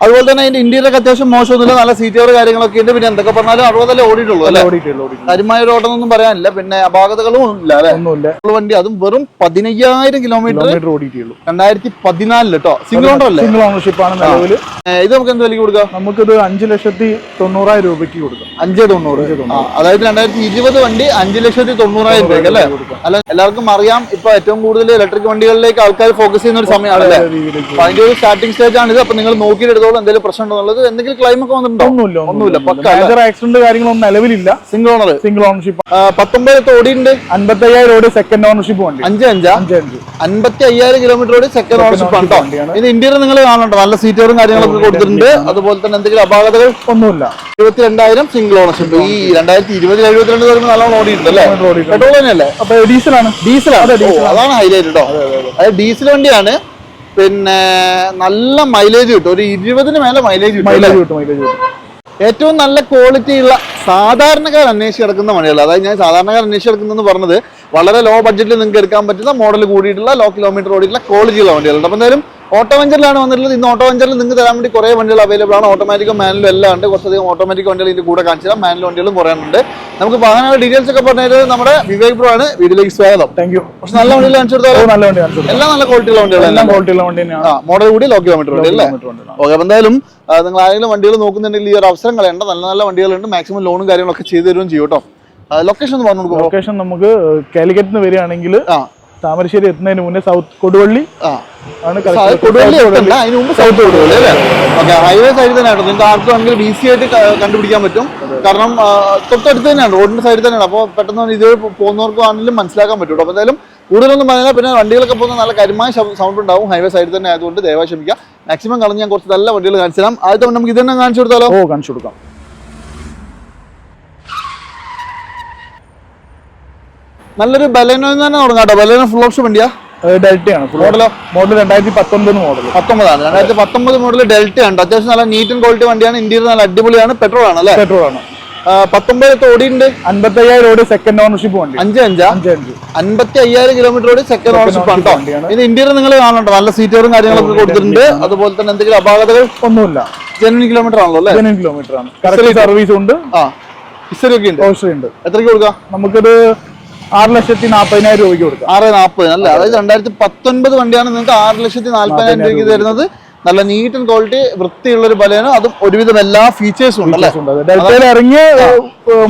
അതുപോലെ തന്നെ അതിന്റെ ഇന്ത്യയിലൊക്കെ അത്യാവശ്യം മോശമൊന്നുമില്ല, നല്ല സീറ്റുകൾ കാര്യങ്ങളൊക്കെ ഉണ്ട്. പിന്നെ എന്തൊക്കെ പറഞ്ഞാലും 60 ഓടിയിട്ടുള്ളൂ അല്ലേ? കാര്യമായ ഒരു ഓട്ടമൊന്നും പറയാനില്ല. പിന്നെ അപാകതകളും ഇല്ല അല്ലെ? വണ്ടി അതും വെറും 15,000 കിലോമീറ്റർ ഓടിയിട്ടുള്ളൂ. 2014 കേട്ടോ. സിംഗിൾ ഓണർ അല്ലേ? സിംഗിൾ ഓണർഷിപ്പ് ആണ് നിലവിൽ. ഇത് നമുക്ക് എന്ത് വിലക്ക് കൊടുക്കാം? നമുക്കിത് 5,90,000 രൂപയ്ക്ക് കൊടുക്കാം. 5,90,000. അതായത് 2020 വണ്ടി 5,90,000 രൂപയ്ക്ക് അല്ലേ? അല്ല, എല്ലാവർക്കും അറിയാം ഇപ്പൊ ഏറ്റവും കൂടുതൽ ഇലക്ട്രിക് വണ്ടികളിലേക്ക് ആൾക്കാർ ഫോക്കസ് ചെയ്യുന്ന ഒരു സമയമാണ് അല്ലേ? അതിന്റെ ഒരു സ്റ്റാർട്ടിംഗ് സ്റ്റേജ് ആണ് ഇത്. അപ്പൊ നിങ്ങൾ നോക്കിയെടുത്തോളം എന്തെങ്കിലും പ്രശ്നം ഉണ്ടോ എന്നുള്ളത്, എന്തെങ്കിലും ക്ലൈം ഒക്കെ വന്നിട്ടുണ്ടോ? ഒന്നുമില്ല. ആക്സിഡന്റ് കാര്യങ്ങളൊന്നും നിലവിലില്ല. Single owner, single ownership. 19 ഓടിയുണ്ട്. 55,000 ഓടി സെക്കൻഡ് ഓണർഷിപ്പ് വണ്ടി. 55,000 കിലോമീറ്റർ ഓടി സെക്കൻഡ് ഓണർഷിപ്പ് ആണ്. ഇത് ഇന്ത്യയിൽ നിങ്ങൾ കാണുന്നുണ്ടോ? നല്ല സീറ്റുകളും കാര്യങ്ങളൊക്കെ കൊടുത്തിട്ടുണ്ട്. അതുപോലെ തന്നെ എന്തെങ്കിലും അപാകതകൾ ഒന്നുമില്ല. 22,000 സിംഗിൾ ഓണർഷിപ്പ്. ഈ 2020 72 വരുമ്പോൾ നല്ലോണം ഓടിയിട്ടുണ്ട് അല്ലേ? പെട്രോൾ തന്നെയല്ലേ? അപ്പൊ ഡീസലാണ്. അതാണ് ഹൈലൈറ്റ് കേട്ടോ. അതായത് ഡീസൽ വണ്ടിയാണ്. പിന്നെ നല്ല മൈലേജ് കിട്ടും. ഒരു 20-ന് മേലെ മൈലേജ് കിട്ടും. ഏറ്റവും നല്ല ക്വാളിറ്റി ഉള്ള സാധാരണക്കാർ അന്വേഷിച്ച് കിടക്കുന്ന വണ്ടികൾ. അതായത് ഞാൻ സാധാരണക്കാർ അന്വേഷിച്ച് കിടക്കുന്നതെന്ന് പറഞ്ഞത് വളരെ ലോ ബഡ്ജറ്റിൽ നിങ്ങൾക്ക് എടുക്കാൻ പറ്റുന്ന മോഡൽ കൂടിയിട്ടുള്ള ലോ കിലോമീറ്റർ ഓടിയിട്ടുള്ള ക്വാളിറ്റിയുള്ള വണ്ടികളുണ്ട്. അപ്പോൾ എന്തായാലും ഓട്ടോ വെഞ്ചറിലാണ് വന്നിട്ടുള്ളത്. ഇന്ന് ഓട്ടോ വെഞ്ചറിൽ നിങ്ങൾക്ക് തരാൻ വേണ്ടി കുറേ വണ്ടികൾ അവൈലബിൾ ആണ്. ഓട്ടോമാറ്റിക്കും മാനുവലും എല്ലാം ഉണ്ട്. കുറച്ചധികം ഓട്ടോമാറ്റിക് വണ്ടികൾ ഇതിന്റെ കൂടെ കാണിച്ചു തരാം. മാനുവൽ വണ്ടികളും കുറേ ഉണ്ട്. നമുക്ക് വാഹനങ്ങളുടെ ഡീറ്റെയിൽസ് ഒക്കെ പറഞ്ഞത് നമ്മുടെ വിവേക് ബ്രോ ആണ്. വീഡിയോയിലേക്ക് സ്വാഗതം. Thank you. പക്ഷെ നല്ല വണ്ടികൾ കാണിച്ചു കൊടുത്താലോ? നല്ല വണ്ടി കാണിച്ചു. എല്ലാം നല്ല ക്വാളിറ്റിയുള്ള വണ്ടികളാണ്. മോഡൽ കൂടി ലോ കിലോമീറ്റർ വണ്ടി അല്ലേ? ഓക്കെ. അപ്പോൾ എന്തായാലും നിങ്ങൾ ആരെങ്കിലും വണ്ടികൾ നോക്കുന്നുണ്ടെങ്കിൽ ഈ ഒരു അവസരം കളയണ്ട. നല്ല നല്ല വണ്ടികളുണ്ട്. മാക്സിമം ലോണും കാര്യങ്ങളൊക്കെ ചെയ്തു തരുകയും ചെയ്യും കേട്ടോ. ലൊക്കേഷൻ ഒന്ന് പറഞ്ഞു കൊടുക്കും. ലൊക്കേഷൻ നമുക്ക് കാലിക്കറ്റ് നിന്ന് വരികയാണെങ്കിൽ താമരശ്ശേരി എത്തുന്നതിന് മുന്നേ സൗത്ത് കൊടുവള്ളി ആണ്. കൊടുവള്ളി എത്തണ്ട, അതിന് മുമ്പ് സൗത്ത് കൊടുവള്ളി അല്ലേ? ഓക്കെ. ഹൈവേ സൈഡിൽ തന്നെയാണ്. നിങ്ങൾക്ക് ആർക്കും ആണെങ്കിൽ ഈസി ആയിട്ട് കണ്ടുപിടിക്കാൻ പറ്റും. കാരണം തൊട്ടടുത്ത് തന്നെയാണ്, റോഡിന്റെ സൈഡിൽ തന്നെയാണ്. അപ്പോൾ പെട്ടെന്ന് ഇത് പോകുന്നവർക്കും ആണെങ്കിലും മനസ്സിലാക്കാൻ പറ്റും. അപ്പോൾ എന്തായാലും കൂടുതലൊന്നും പറഞ്ഞാൽ പിന്നെ വണ്ടികളൊക്കെ പോകുന്ന നല്ല കാര്യമായ സൗണ്ട് ഉണ്ടാവും. ഹൈവേ സൈഡിൽ തന്നെ ആയതുകൊണ്ട് ദയവായി ക്ഷമിക്കുക. മാക്സിമം കളഞ്ഞ് ഞാൻ കുറച്ച് നല്ല വണ്ടികൾ കാണിച്ചു തരാം. ആദ്യത്തെ നമുക്ക് ഇത് തന്നെ കാണിച്ചു കൊടുത്താലോ? കാണിച്ചു കൊടുക്കാം. നല്ലൊരു ബലേനോ തന്നെ തുടങ്ങാം കേട്ടോ. ബലേനോ ഫുൾ ഓപ്ഷൻ വണ്ടിയാ? ഡെൽറ്റയാണ്. Model 2019 model. 2019 മോഡൽ ഡെൽറ്റ ഉണ്ട്. അത്യാവശ്യം നല്ല നീറ്റ് ആൻഡ് ക്വാളിറ്റി വണ്ടിയാണ്. ഇന്ത്യയിൽ നല്ല അടിപൊളിയാണ്. പെട്രോൾ ആണ് അല്ലേ? പെട്രോൾ ആണ്. 19 ഓടിയുണ്ട്. 55,000 ഓടി സെക്കൻഡ് ഓണർഷിപ്പ് വണ്ടി. 55,000 കിലോമീറ്റർ ഓടി സെക്കൻഡ് ഓണർഷിപ്പ് ആണ്. ഇത് ഇന്ത്യയിൽ നിങ്ങൾ കാണുന്നുണ്ടോ? നല്ല സീറ്റുകളും കാര്യങ്ങളൊക്കെ കൊടുത്തിട്ടുണ്ട്. അതുപോലെ തന്നെ എന്തെങ്കിലും അപാകതകൾ ഒന്നുമില്ല. ജെന്യൂൻ കിലോമീറ്റർ ആണല്ലോ അല്ലേ? ജെന്യൂൻ കിലോമീറ്റർ ആണ്. സർവീസ് ഉണ്ട്. ഹിസ്റ്ററി ഒക്കെ ഉണ്ട്. ഉണ്ട്. എത്രയ്ക്ക് കൊടുക്കാം? നമുക്കിത് 6,40,000 രൂപയ്ക്ക് കൊടുക്കാം. 6,40,000 അല്ലേ? അതായത് 2019 വണ്ടിയാണ്. നിങ്ങൾക്ക് 6,40,000 രൂപയ്ക്ക് തരുന്നത്. നല്ല നീറ്റ് ആൻഡ് ക്വാളിറ്റി വൃത്തിയുള്ള ഒരു ബലേനോ, അതും ഒരുവിധം എല്ലാ ഫീച്ചേഴ്സും ഉണ്ട്. ഡെൽറ്റയിൽ ഇറങ്ങിയ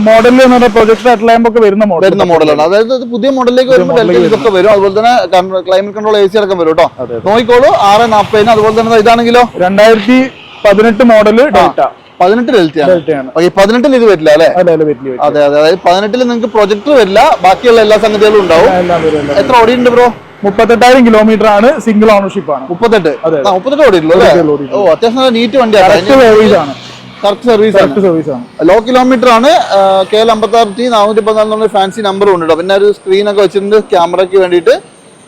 മോഡലിൽ പ്രൊജക്ട് ഹെഡ്ലാമ്പ് ഒക്കെ വരുന്ന മോഡലാണ്. അതായത് പുതിയ മോഡലിലേക്ക് വരുമ്പോൾ ഡെൽറ്റയിൽ ഇതൊക്കെ വരും. അതുപോലെ തന്നെ ക്ലൈമറ്റ് കൺട്രോൾ AC അടക്കം വരും കേട്ടോ. നോക്കിക്കോളൂ. 6,40,000. അതുപോലെ തന്നെ ഇതാണെങ്കിലോ 2018 മോഡല് ഡെൽറ്റ. 18 ഡെൽറ്റയാണ്. 18 ഇത് വരില്ല അല്ലേ? അതെ. അതായത് 18 നിങ്ങൾക്ക് പ്രൊജക്ടർ വരില്ല. ബാക്കിയുള്ള എല്ലാ സംഗതികളും ഉണ്ടാവും. എത്ര ഓടിയുണ്ട് ബ്രോ? 38,000 കിലോമീറ്റർ ആണ്. സിംഗിൾ ഓണർഷിപ്പ് ആണ്. 38 ഓടിയുള്ളൂ അല്ലേ? ഓ, അത്യാവശ്യം നീറ്റ് വണ്ടിയാണ്. കറക്റ്റ് സർവീസ് ആണ്. ലോ കിലോമീറ്റർ ആണ്. KL 56T 414 ഫാൻസി നമ്പറും ഉണ്ട്. പിന്നെ ഒരു സ്ക്രീൻ ഒക്കെ വെച്ചിട്ടുണ്ട് ക്യാമറയ്ക്ക് വേണ്ടിയിട്ട്.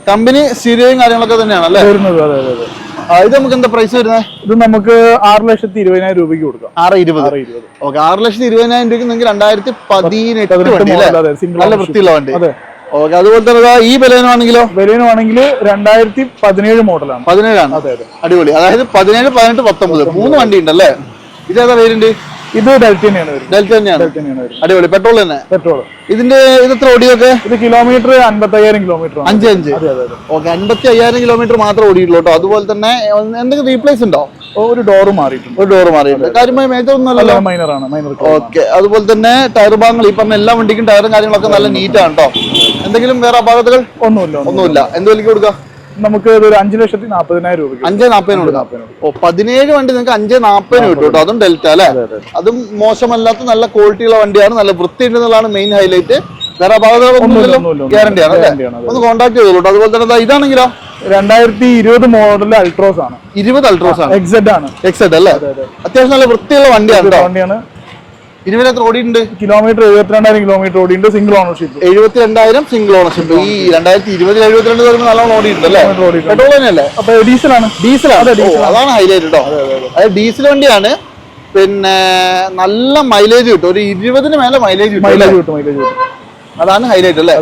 കമ്പനി സ്റ്റീരിയോയും കാര്യങ്ങളൊക്കെ തന്നെയാണ് അല്ലേ? ഇത് നമുക്ക് എന്താ പ്രൈസ് വരുന്നത്? ഇത് നമുക്ക് 6,20,000 രൂപയ്ക്ക് കൊടുക്കാം. 6,20,000. ഓക്കെ. 6,20,000 രൂപയ്ക്ക് നിങ്ങൾക്ക് 2018 വണ്ടി നല്ല വൃത്തിയുള്ള വണ്ടി. ഓക്കെ. അതുപോലെ തന്നെ ഈ ബലേനോ ആണെങ്കിലോ? ബലേനോ ആണെങ്കിൽ 2017 മോഡലാണ്. 17 അടിപൊളി. അതായത് 17, 18, 19 3 വണ്ടി ഉണ്ടല്ലേ? ഇതേതാ വേരിയന്റ്? ഇത് ഡെൽറ്റ തന്നെയാണ്. അടിപൊളി. പെട്രോൾ തന്നെ. ഇതിന്റെ എത്ര ഓടിയൊക്കെ? ഇത് കിലോമീറ്റർ 55,000 കിലോമീറ്റർ. 55. ഓക്കെ. 55,000 കിലോമീറ്റർ മാത്രം ഓടിയിട്ടുള്ളൂ കേട്ടോ. അതുപോലെ തന്നെ എന്തെങ്കിലും റീപ്ലേസ് ഉണ്ടോ? ഒരു ഡോറ് മാറിയിട്ടുണ്ട്. കാര്യമായ മേജർ ഒന്നുമല്ല, മൈനറാണ്. ഓക്കെ. അതുപോലെ തന്നെ ടയർ ഭാഗങ്ങൾ ഈ പറഞ്ഞ എല്ലാ വണ്ടിക്കും ടയറും കാര്യങ്ങളൊക്കെ നല്ല നീറ്റാണ് കേട്ടോ. എന്തെങ്കിലും വേറെ അപാകതകൾ ഒന്നുമില്ല. എന്ത് വിലക്ക് കൊടുക്കാം? നമുക്ക് ഒരു 5,40,000 രൂപ. 5,40,000 കൊടുക്കാം. 17 വണ്ടി നിങ്ങൾക്ക് 5,40,000 കിട്ടും കേട്ടോ. അതും ഡെൽറ്റ അല്ലേ? അതും മോശമല്ലാത്ത നല്ല ക്വാളിറ്റിയുള്ള വണ്ടിയാണ്. നല്ല വൃത്തി ഉണ്ടെന്നുള്ളതാണ് മെയിൻ ഹൈലൈറ്റ്. വേറെ അപാകതകളൊന്നും ഗ്യാരണ്ടിയാണ് അല്ലേ? ഒന്ന് കോൺടാക്ട് ചെയ്തോളൂ. അതുപോലെ തന്നെ ഇതാണെങ്കിലോ 2020 മോഡൽ അൾട്രോസ് ആണ്. 20 അൾട്രോസ് ആണ്. എക്സെഡ് അല്ലേ? അത്യാവശ്യം നല്ല വൃത്തിയുള്ള വണ്ടിയാണ്. 20 എത്ര ഓടിയുണ്ട്? കിലോമീറ്റർ 72,000 കിലോമീറ്റർ ഓടിയുണ്ട്. Single ownership. 72,000 single ownership. ഈ 2020 72 വരുമ്പോൾ നല്ലോണം ഓടിയിട്ടുണ്ട് അല്ലേ? പെട്രോൾ തന്നെയല്ലേ? അപ്പൊ ഡീസലാണ്. അതാണ് ഹൈലൈറ്റ് കേട്ടോ. അതായത് ഡീസൽ വണ്ടിയാണ്. പിന്നെ നല്ല മൈലേജ് കിട്ടും. ഒരു 20-ന് മേലെ മൈലേജ് കിട്ടും. അതാണ് ഹൈലൈറ്റ് അല്ലേ?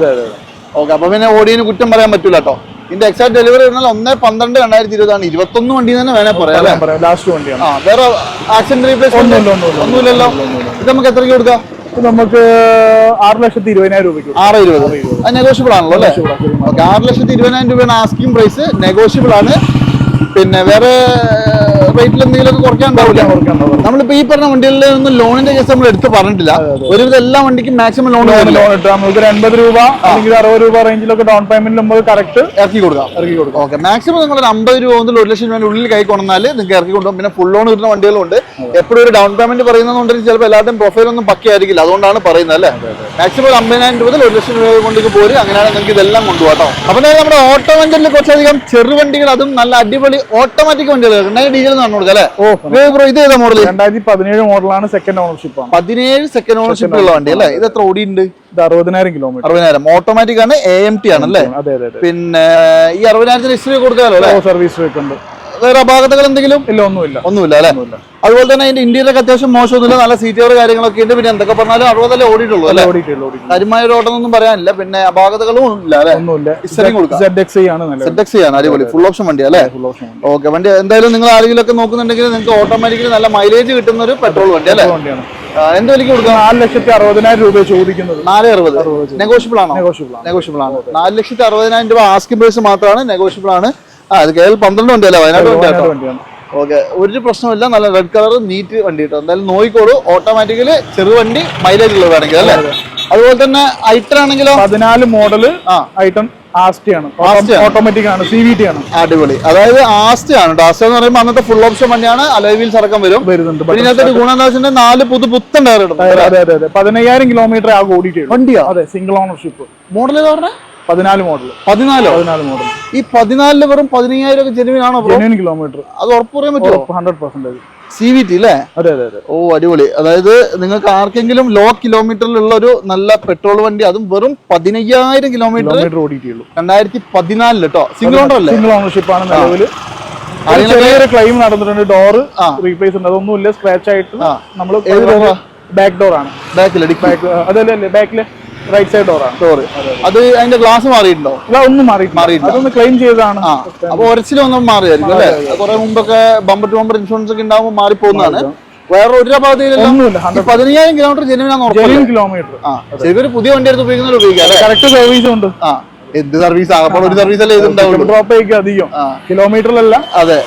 ഓക്കെ. അപ്പൊ പിന്നെ ഓടിയതിന് കുറ്റം പറയാൻ പറ്റൂല കേട്ടോ. ഇതിന്റെ എക്സാക്ട് ഡെലിവറി പറഞ്ഞാൽ 1/12/2020 21 വണ്ടി തന്നെ വേണേ പറയാം. ലാസ്റ്റ് വണ്ടിയാണ്. വേറെ ആക്സിഡന്റ് റീപ്ലേസ്മെന്റ് ഒന്നുമില്ലല്ലോ. ഇത് നമുക്ക് എത്രയ്ക്ക് കൊടുക്കാം? നമുക്ക് 6,20,000 രൂപയ്ക്ക്. 6,20,000 അത് നെഗോഷ്യബിൾ ആണല്ലോ അല്ലേ? ഓക്കെ, 6,20,000 രൂപയാണ് ആസ്കിംഗ് പ്രൈസ്, നെഗോഷ്യബിൾ ആണ്. പിന്നെ വേറെ റേറ്റിൽ എന്തെങ്കിലും കുറയ്ക്കാൻ ഉണ്ടാവില്ല. നമ്മളിപ്പോ ഈ പറഞ്ഞ വണ്ടികളിൽ ഒന്നും ലോണിന്റെ കേസ് നമ്മൾ എടുത്ത് പറഞ്ഞിട്ടില്ല. ഒരുവിധം എല്ലാ വണ്ടിക്കും മാക്സിമം ലോൺ നമുക്ക് 80 രൂപ അല്ലെങ്കിൽ 60 രൂപ റേഞ്ചിലൊക്കെ ഡൗൺ പേയ്മെന്റ് നമുക്ക് കറക്റ്റ് ഇറക്കി കൊടുക്കാം. ഓക്കെ, മാക്സിമം നിങ്ങൾ ഒരു 50 രൂപ മുതൽ 1 ലക്ഷം രൂപ ഉള്ളിൽ കൈ കൊണ്ടാൽ നിങ്ങൾക്ക് ഇറക്കി കൊണ്ടുപോകും. പിന്നെ ഫുൾ ലോൺ കിട്ടുന്ന വണ്ടികളുണ്ട്. എപ്പോഴും ഒരു ഡൗൺ പേയ്മെന്റ് പറയുന്നതുകൊണ്ടെങ്കിൽ ചിലപ്പോൾ എല്ലാവരുടെയും പ്രൊഫൈൽ ഒന്നും പക്കയായിരിക്കില്ല, അതുകൊണ്ടാണ് പറയുന്നത് അല്ലേ. മാക്സിമം 50,000 രൂപ മുതൽ 1 ലക്ഷം രൂപ കൊണ്ടേക്ക് പോരും. അങ്ങനെയാണ് നിങ്ങൾക്ക് ഇതെല്ലാം കൊണ്ടുപോകാം. അപ്പൊ നമ്മുടെ ഓട്ടോ വണ്ടിയിൽ കുറച്ചധികം ചെറുവണ്ടികൾ, അതും നല്ല അടിപൊളി ഓട്ടോമാറ്റിക് വണ്ടികൾ ഡീറ്റെയിൽ പറഞ്ഞു കൊടുക്കാം അല്ലേ? ഇത് ഏതാ മോഡൽ? 2017 മോഡലാണ്. സെക്കൻഡ് ഓണർഷിപ്പ് ആണ്. 17 സെക്കൻഡ് ഓണർഷിപ്പ് ഉള്ള വണ്ടി അല്ലേ? ഇത് എത്ര ഓടിയുണ്ട്? 60,000 കിലോമീറ്റർ. 60,000 ഓട്ടോമാറ്റിക് ആണ്, AMT ആണല്ലേ? പിന്നെ ഈ 60,000 ഹിസ്റ്ററി കൊടുക്കാമല്ലോ? സർവീസ് വെക്കുന്നുണ്ട്. വേറെ അപാകതകൾ എന്തെങ്കിലും ഇല്ല? ഒന്നുമില്ല അല്ലേ? അതുപോലെ തന്നെ അതിന്റെ ഇന്റീരിയർ അത്യാവശ്യം മോശമൊന്നുമില്ല, നല്ല സീറ്റുകൾ കാര്യങ്ങളൊക്കെ ഉണ്ട്. പിന്നെ എന്തൊക്കെ പറഞ്ഞാലും 60 ഓടിയിട്ടുള്ളൂ അല്ലേ? കാര്യമായ ഒരു ഓട്ടം ഒന്നും പറയാനില്ല. പിന്നെ അപാകതകളും ഇല്ല അല്ലേ? ZXi ആണ്. അടിപൊളി ഫുൾ ഓപ്ഷൻ വണ്ടി അല്ലേ? ഓക്കെ, വണ്ടി എന്തായാലും നിങ്ങൾ ആരെങ്കിലും ഒക്കെ നോക്കുന്നുണ്ടെങ്കിൽ നിങ്ങൾക്ക് ഓട്ടോമാറ്റിക്കലി നല്ല മൈലേജ് കിട്ടുന്ന ഒരു പെട്രോൾ വണ്ടി അല്ലേ? എന്ത് വിലയ്ക്ക് കൊടുക്കാം? 4,60,000 രൂപ ചോദിക്കുന്നത്. 4,60,000 നെഗോഷ്യബിൾ ആണോ? നെഗോഷ്യബിൾ ആണ്. 4,60,000 രൂപ ആസ്കിംഗ് പ്രൈസ് മാത്രമാണ്, നെഗോഷ്യബിൾ ആണ്. അത് കേരള 12 വണ്ടിയല്ലേ? വയനാട് വണ്ടിയാണ്. ഓക്കെ, ഒരു പ്രശ്നമില്ല. നല്ല റെഡ് കളർ നീറ്റ് വണ്ടി കിട്ടും. എന്തായാലും നോയിക്കോളൂ. ഓട്ടോമാറ്റിക്കലി ചെറുവണ്ടി മൈലേജ് ഉള്ളത് വേണമെങ്കിൽ അല്ലേ? അതുപോലെ തന്നെ ഐറ്റർ ആണെങ്കിലോ 14 മോഡല് ഐറ്റം ആസ്റ്റിയാണ്. ഓട്ടോമാറ്റിക് ആണ്, CVT ആണ്. അടിപൊളി. അതായത് ആസ്റ്റ് ആണ്. ആസ്റ്റ് എന്ന് പറയുമ്പോൾ അന്നത്തെ ഫുൾ ഓപ്ഷൻ വണ്ടിയാണ്. അലോയ് വീൽസ് അടക്കം വരുന്നുണ്ട്. ഇതിനകത്ത് ഒരു ഗുണം എന്താ വെച്ചാൽ 4 പുത്തൻ ടയർ ഇടും. 15,000 കിലോമീറ്റർ ആകെ ഓടിയിട്ട് വണ്ടിയാ. അതെ, സിംഗിൾ ഓണർഷിപ്പ്. മോഡൽ ഏതാ പറഞ്ഞത്? 14 മോഡൽ. 14 മോഡൽ. ഈ 14 വെറും 15,000 ഒക്കെ ജെനുവിൻ ആണോ? Genuine kilometre. അത് ഉറപ്പ് പറയാൻ പറ്റുമോ? 100% CVT അല്ലേ? അതെ. ഓ, അടിപൊളി. അതായത് നിങ്ങൾക്ക് ആർക്കെങ്കിലും ലോ കിലോമീറ്ററിലുള്ള ഒരു നല്ല പെട്രോൾ വണ്ടി, അതും വെറും 15,000 കിലോമീറ്റർ ഓടിയിട്ടുള്ളൂ. 2014 കേട്ടോ. സിംഗിൾ ഓണർ അല്ലേ? സിംഗിൾ ഓണർഷിപ്പ് ആണ് നിലവിൽ. ചെറിയൊരു ക്ലെയിം നടന്നിട്ടുണ്ട്. ഡോറ് റീപ്ലേസ് ഉണ്ട്, അതൊന്നുമില്ല. സ്ക്രാച്ച് ആയിട്ട് നമ്മൾ ബാക്ക് ഡോർ ആണ്. അതല്ലേ ബാക്കില് റൈറ്റ് സൈഡ് ഡോർ ആണ്. അത് അതിന്റെ ഗ്ലാസ് മാറിയിട്ടുണ്ടോ? ഒന്നും മാറിയിട്ടില്ല. അതൊന്ന് ക്ലെയിം ചെയ്തതാണ്. അപ്പൊ ഒരച്ചിലൊന്നും മാറിയായിരിക്കും അല്ലേ? കുറെ മുമ്പൊക്കെ ബമ്പർ ടു ബമ്പർ ഇൻഷുറൻസ് ഒക്കെ ഉണ്ടാകുമ്പോൾ മാറിപ്പോകുന്നതാണ്. വേറെ ഒരു അപാകതയിലല്ലോ. 15,000 കിലോമീറ്റർ ജെനുവിൻ കിലോമീറ്റർ. ചെറിയൊരു പുതിയ വണ്ടി എടുത്ത് ഉപയോഗിക്കാം. കറക്റ്റ് സർവീസ് ഉണ്ട്. എന്ത് സർവീസ് ആകപ്പോൾ ഒരു സർവീസ് അല്ലേ ഇതുണ്ടാവുള്ളൂ. ഡ്രോപ്പ് ആയിരിക്കും അധികം കിലോമീറ്ററിലല്ല. അതെ,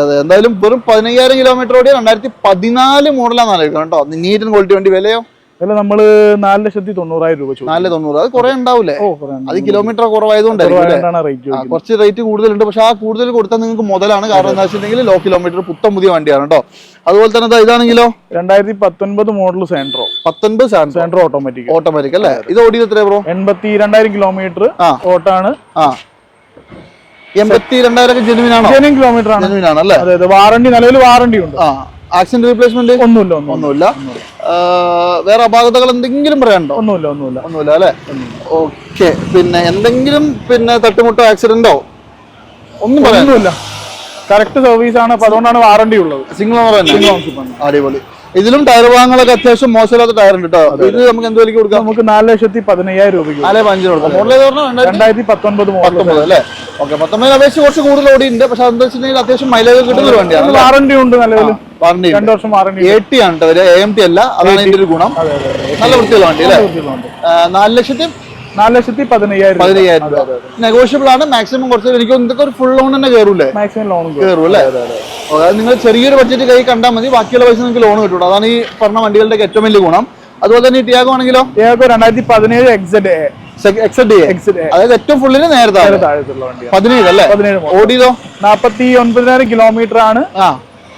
അതെ. എന്തായാലും വെറും 15,000 കിലോമീറ്റർ ഓടിയ 2014 മോഡലാന്ന് ആലോചിക്കണം കേട്ടോ. നീറ്റ് ആൻഡ് ക്വാളിറ്റി വണ്ടി. വിലയോ? വില നമ്മള് 4,90,000 രൂപ. 4,90,000. അത് കുറെ ഉണ്ടാവൂലേ? അത് കിലോമീറ്റർ കുറവായതുകൊണ്ട് കുറച്ച് റേറ്റ് കൂടുതലുണ്ട്. പക്ഷെ ആ കൂടുതൽ കൊടുത്താൽ നിങ്ങൾക്ക് മുതലാണ്. കാരണം എന്താ വെച്ചിട്ടുണ്ടെങ്കിൽ ലോ കിലോമീറ്റർ പുത്തൻ പുതിയ വണ്ടിയാണ് കേട്ടോ. അതുപോലെ തന്നെ ഇതാണെങ്കിലോ 2019 മോഡൽ സാൻട്രോ. 19 സാൻട്രോ ഓട്ടോമാറ്റിക് അല്ലേ? ഇത് ഓടിയത് എത്രയാ ബ്രോ? 82,000 കിലോമീറ്റർ ഓട്ടാണ്. 82,000 ജെനുവിൻ ആണോ? ജെനുവിൻ കിലോമീറ്റർ ആണ്. ജെനുവിൻ ആണ് അല്ലേ? വാറണ്ടി, നിലവിൽ വാറണ്ടി ഉണ്ട്. ആക്സിഡന്റ് റീപ്ലേസ്മെന്റ് ഒന്നുമില്ല. വേറെ അപാകതകൾ എന്തെങ്കിലും പറയാനുണ്ടോ? ഒന്നുമില്ല അല്ലേ? ഓക്കെ. പിന്നെ എന്തെങ്കിലും തട്ടുമുട്ടോ ആക്സിഡന്റോ ഒന്നും പറയാനില്ല. കറക്റ്റ് സർവീസ് ആണ്. അപ്പൊ അതുകൊണ്ടാണ് വാറണ്ടി ഉള്ളത്. സിംഗിൾ ഓണർ തന്നെ. അടിപൊളി. ഇതിലും ടയർ ഭാഗങ്ങളൊക്കെ അത്യാവശ്യം മോശമില്ലാത്ത ടയർ ഉണ്ട് കേട്ടോ. ഇത് നമുക്ക് എന്ത് വിലയ്ക്ക് കൊടുക്കാം? നമുക്ക് 4,15,000 രൂപയ്ക്ക്. 4,15,000 കൊടുക്കാം. മോഡൽ 2019 മോഡൽ അല്ലേ? ഓക്കെ, 19 അപേക്ഷിച്ച് കുറച്ച് കൂടുതൽ ഓടിയുണ്ട്. പക്ഷെ എന്താ വെച്ചിട്ടുണ്ടെങ്കിൽ അത്യാവശ്യം മൈലേജ് കിട്ടുന്ന ഒരു വണ്ടിയാണ്. വാറണ്ടി ഉണ്ട് നിലവിൽ. 2 വർഷം വാറണ്ടി. AT ആണ് കേട്ടോ. AMT അല്ല. അതാണ് ഇതിന്റെ ഒരു ഗുണം. നല്ല വൃത്തിയുള്ള വണ്ടി അല്ലേ? 4,15,000 രൂപ. നെഗോഷ്യബിൾ ആണ്. മാക്സിമം കുറച്ച് എനിക്ക് ഇതൊക്കെ ഒരു ഫുൾ ലോൺ തന്നെ കയറൂലേ? മാക്സിമം ലോൺ കയറും അല്ലേ? അതായത് നിങ്ങൾ ചെറിയൊരു ബഡ്ജറ്റ് കൈ കണ്ടാൽ മതി. ബാക്കിയുള്ള പൈസ നിങ്ങൾക്ക് ലോൺ കിട്ടും. അതാണ് ഈ പറഞ്ഞ വണ്ടികളുടെ ഏറ്റവും വലിയ ഗുണം. അതുപോലെ തന്നെ ഈ ടിയാഗോ ആണെങ്കിലോ? ടിയാഗോ 2017 അതായത് ഏറ്റവും ഫുള്ളിന് നേരത്തെ 17 അല്ലേ? ഓടിയതോ 49,000 കിലോമീറ്റർ ആണ്.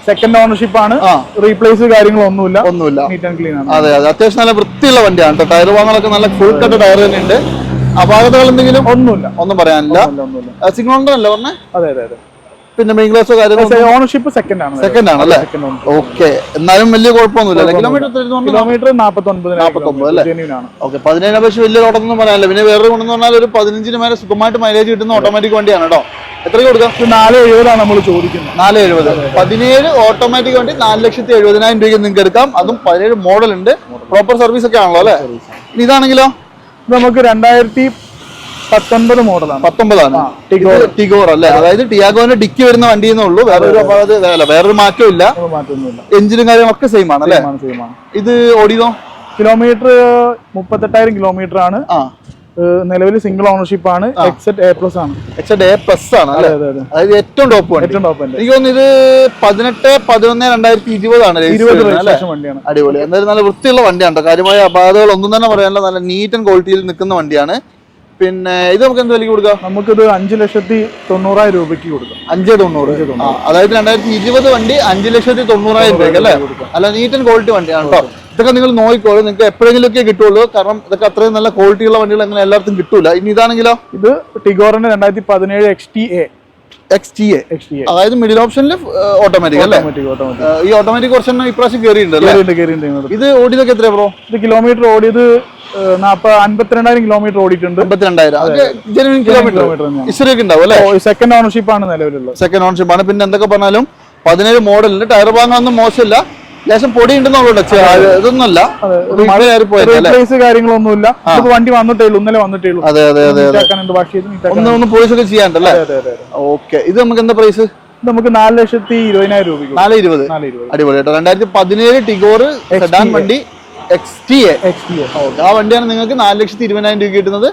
സെക്കൻഡ് ഓണർഷിപ്പ് ആണ്. റീപ്ലേസ് കാര്യങ്ങളൊന്നുമില്ല. നീറ്റ് ആൻഡ് ക്ലീൻ ആണ്. അതെ, അത്യാവശ്യം നല്ല വൃത്തിയുള്ള വണ്ടിയാണ്. ടയർ ഭാഗങ്ങളൊക്കെ നല്ല ഫുൾ കട്ട് ടയർ തന്നെ ഉണ്ട്. അപാകതകൾ എന്തെങ്കിലും? ഒന്നും പറയാനില്ല. സിംഗിൾ ഓണർ അല്ലേ പറഞ്ഞേ? അതെ. പിന്നെ മെയിൻ ക്ലാസ് കാര്യങ്ങൾ ഓണർഷിപ്പ് സെക്കൻഡ് ആണ് അല്ലേ? ഓക്കെ. എന്നാലും വലിയ കുഴപ്പമൊന്നുമില്ല. കിലോമീറ്റർ 49 അല്ലേ? ഓക്കെ. 17 അപേക്ഷിച്ച് വലിയ ഓട്ടമൊന്നും പറയാനില്ല. പിന്നെ വേറൊരു ഗുണമെന്ന് പറഞ്ഞാൽ ഒരു 15 മേലെ സുഖമായിട്ട് മൈലേജ് കിട്ടുന്ന ഓട്ടോമാറ്റിക് വണ്ടിയാണ് കേട്ടോ. എത്രയ്ക്ക് കൊടുക്കാം? 4,70,000 നമ്മൾ ചോദിക്കുന്നത്. 4,70,000. 17 ഓട്ടോമാറ്റിക് വണ്ടി 4,70,000 രൂപയ്ക്ക് നിങ്ങൾക്ക് എടുക്കാം. അതും 17 മോഡൽ ഉണ്ട്. പ്രോപ്പർ സർവീസ് ഒക്കെ ആണല്ലോ അല്ലേ? ഇതാണെങ്കിലോ നമുക്ക് 19 മോഡലാണ്. 19 ടിഗോർ അല്ലേ? അതായത് ടിയാഗോന്റെ ഡിക്കി വരുന്ന വണ്ടി എന്നുള്ളൂ, വേറൊരു മാറ്റവും ഇല്ല. എഞ്ചിനും കാര്യങ്ങളൊക്കെ സെയിം ആണ് അല്ലേ? ഇത് ഓടിയതോ? കിലോമീറ്റർ 38,000 കിലോമീറ്റർ ആണ്. നിലവിൽ സിംഗിൾ ഓണർഷിപ്പ് ആണ്. എക്സെറ്റ് A+ ആണ്. എക്സെറ്റ് A+ ആണ് അല്ലേ? അതായത് ഏറ്റവും ടോപ്പ് വണ്ടി. എനിക്ക് തോന്നുന്നു ഇത് 18/11/2020 ആണ് വണ്ടിയാണ്. അടിപൊളി. എന്തായാലും നല്ല വൃത്തിയുള്ള വണ്ടിയാണ്. കാര്യമായ അപാകതകൾ ഒന്നും തന്നെ പറയാനില്ല. നല്ല നീറ്റ് ആൻഡ് ക്വാളിറ്റിയിൽ നിൽക്കുന്ന വണ്ടിയാണ്. പിന്നെ ഇത് നമുക്ക് എന്ത് വിലയ്ക്ക് കൊടുക്കാം? നമുക്കിത് 5,90,000 രൂപയ്ക്ക് കൊടുക്കാം. 5,90,000. അതായത് 2020 വണ്ടി 5,90,000 രൂപയ്ക്ക് അല്ലേ? അല്ല, നീറ്റ് ആൻഡ് ക്വാളിറ്റി വണ്ടിയാണ് കേട്ടോ. ഇതൊക്കെ നിങ്ങൾ നോക്കിക്കോളൂ, നിങ്ങൾക്ക് എപ്പോഴെങ്കിലുമൊക്കെ കിട്ടുള്ളൂ. കാരണം ഇതൊക്കെ അത്രയും നല്ല ക്വാളിറ്റി ഉള്ള വണ്ടികൾ അങ്ങനെ എല്ലാവർക്കും കിട്ടൂല. ഇനി ഇതാണെങ്കിലോ? ഇത് ടിഗോറിന്റെ 2017 XTA. അതായത് മിഡിൽ ഓപ്ഷനിൽ ഓട്ടോമാറ്റിക് അല്ലേ? ഈ ഓട്ടോമാറ്റിക് കുറച്ച് ഇപ്രാവശ്യം കയറിയിട്ടുണ്ട്. ഇത് ഓടിയതൊക്കെ എത്രയാ ബ്രോ? ഇത് കിലോമീറ്റർ ഓടിയത് 52,000 കിലോമീറ്റർ ഓടിയിട്ടുണ്ട്. 52,000 കിലോമീറ്റർ ഇസ്രയൊക്കെ ഉണ്ടാവും അല്ലേ? സെക്കൻഡ് ഓണർഷിപ്പ് ആണ് നിലവിലുള്ളത്. സെക്കൻഡ് ഓണർഷിപ്പ് ആണ്. പിന്നെ എന്തൊക്കെ പറഞ്ഞാലും 17 മോഡലിന്റെ ടയർ ഭാഗമൊന്നും മോശമില്ല. ലേശം പൊടി ഉണ്ടെന്നുള്ളൂ, ഇതൊന്നുമല്ല. മഴ കയറി പോയത് കാര്യങ്ങളൊന്നുമില്ല. വണ്ടി വന്നിട്ടേ ഉള്ളൂ, ഇന്നലെ വന്നിട്ടേ ഉള്ളൂ. അതെ ഒന്ന് പോലീസൊക്കെ ചെയ്യാണ്ടല്ലേ? ഓക്കെ. ഇത് നമുക്ക് എന്താ പ്രൈസ്? നമുക്ക് 4,20,000 രൂപ. 4,20. അടിപൊളി കേട്ടോ. 2017 ടിഗോർ സെഡാൻ വണ്ടി XTA. ആ വണ്ടിയാണ് നിങ്ങൾക്ക് 4,20,000 രൂപ കിട്ടുന്നത്.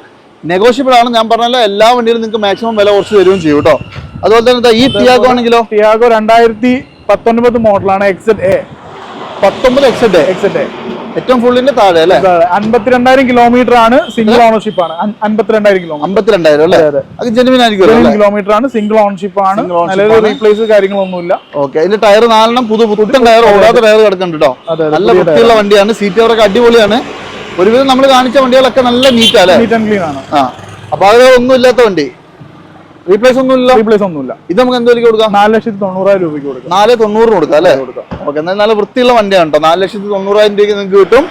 നെഗോഷ്യബിൾ ആണ്. ഞാൻ പറഞ്ഞല്ലോ, എല്ലാ വണ്ടിയിലും നിങ്ങൾക്ക് മാക്സിമം വില കുറച്ച് തരുകയും ചെയ്യും കേട്ടോ. അതുപോലെ തന്നെ ഈ ടിയാഗോ ആണെങ്കിലോ? ടിയാഗോ 2019 മോഡലാണ്. Exact A. 19 എക്സെറ്റ് ഏറ്റവും ഫുള്ളിന്റെ താഴെ അല്ലേ? 52,000 കിലോമീറ്റർ ആണ്. സിംഗിൾ ഓണർഷിപ്പ് ആണ്. 52,000 കിലോമീറ്റർ. 52,000 അല്ലേ? അത് ജെനുവിൻ ആയിരിക്കും. കിലോമീറ്റർ ആണ്. സിംഗിൾ ഓണർഷിപ്പ് ആണ്. നിലവിൽ റീപ്ലേസ് കാര്യങ്ങളൊന്നുമില്ല. ഓക്കെ. ഇതിന്റെ ടയർ 4 പുത്തൻ ടയർ, ഓടാത്ത ടയർ കിടക്കുന്നുണ്ട് കേട്ടോ. നല്ല വൃത്തിയുള്ള വണ്ടിയാണ്. സീറ്റ് കവറൊക്കെ അടിപൊളിയാണ്. ഒരുവിധം നമ്മൾ കാണിച്ച വണ്ടികളൊക്കെ നല്ല നീറ്റ് അല്ലേ? നീറ്റ് ആൻഡ് ക്ലീൻ ആണ്. അപ്പൊ അത് ഒന്നും ഇല്ലാത്ത വണ്ടി, റീപ്ലേസ് ഒന്നുമില്ല. ഇത് നമുക്ക് എന്ത് വിലയ്ക്ക് കൊടുക്കാം? 4,90,000 രൂപയ്ക്ക് കൊടുക്കാം. 4,90,000 കൊടുക്കാം അല്ലേ? ഓക്കെ. എന്നാൽ നല്ല വൃത്തിയുള്ള വണ്ടിയാണ് കേട്ടോ. 4,90,000 രൂപയ്ക്ക് നിങ്ങൾക്ക് കിട്ടും.